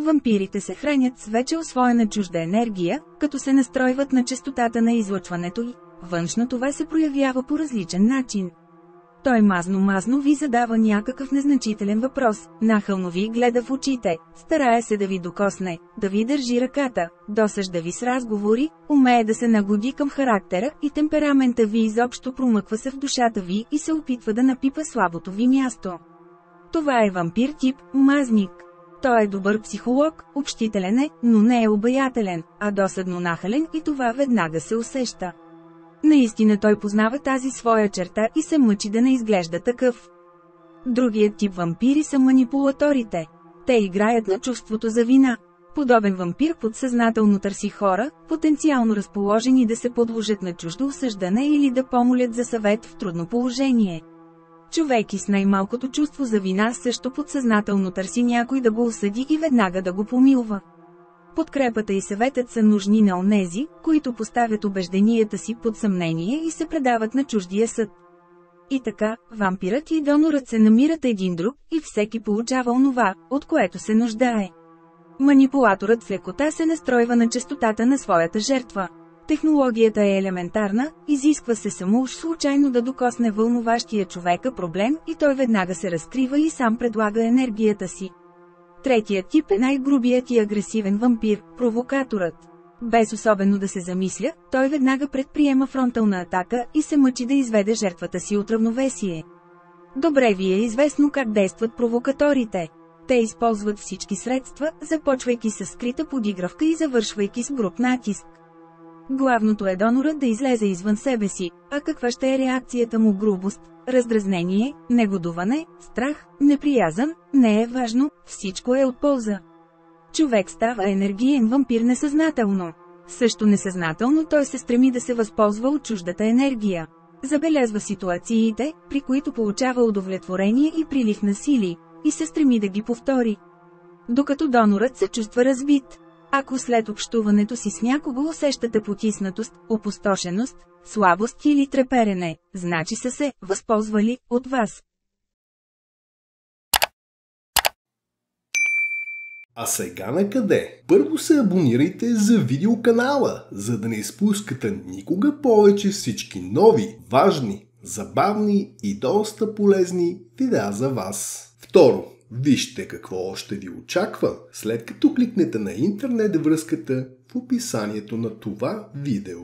Вампирите се хранят с вече усвоена чужда енергия, като се настройват на честотата на излъчването й. Външно това се проявява по различен начин. Той мазно ви задава някакъв незначителен въпрос, нахално ви гледа в очите, старае се да ви докосне, да ви държи ръката, досажда ви с разговори, умее да се нагоди към характера и темперамента ви, изобщо промъква се в душата ви и се опитва да напипа слабото ви място. Това е вампир тип мазник. Той е добър психолог, общителен е, но не е обаятелен, а досадно нахален и това веднага се усеща. Наистина той познава тази своя черта и се мъчи да не изглежда такъв. Другият тип вампири са манипулаторите. Те играят на чувството за вина. Подобен вампир подсъзнателно търси хора, потенциално разположени да се подложат на чуждо осъждане или да помолят за съвет в трудно положение. Човек и с най-малкото чувство за вина също подсъзнателно търси някой да го осъди и веднага да го помилва. Подкрепата и съветът са нужни на онези, които поставят убежденията си под съмнение и се предават на чуждия съд. И така, вампирът и донорът се намират един друг и всеки получава онова, от което се нуждае. Манипулаторът с лекота се настройва на честотата на своята жертва. Технологията е елементарна, изисква се само уж случайно да докосне вълнуващия човека проблем и той веднага се разкрива и сам предлага енергията си. Третият тип е най-грубият и агресивен вампир – провокаторът. Без особено да се замисля, той веднага предприема фронтална атака и се мъчи да изведе жертвата си от равновесие. Добре ви е известно как действат провокаторите. Те използват всички средства, започвайки с скрита подигравка и завършвайки с груб натиск. Главното е донорът да излезе извън себе си, а каква ще е реакцията му: грубост, раздразнение, негодуване, страх, неприязън, не е важно, всичко е от полза. Човек става енергиен вампир несъзнателно. Също несъзнателно той се стреми да се възползва от чуждата енергия. Забелязва ситуациите, при които получава удовлетворение и прилив на сили, и се стреми да ги повтори. Докато донорът се чувства разбит. Ако след общуването си с някого усещате потиснатост, опустошеност, слабост или треперене, значи са се възползвали от вас. А сега накъде? Първо се абонирайте за видеоканала, за да не изпускате никога повече всички нови, важни, забавни и доста полезни видеа за вас. Второ, вижте какво още ви очаква, след като кликнете на интернет връзката в описанието на това видео.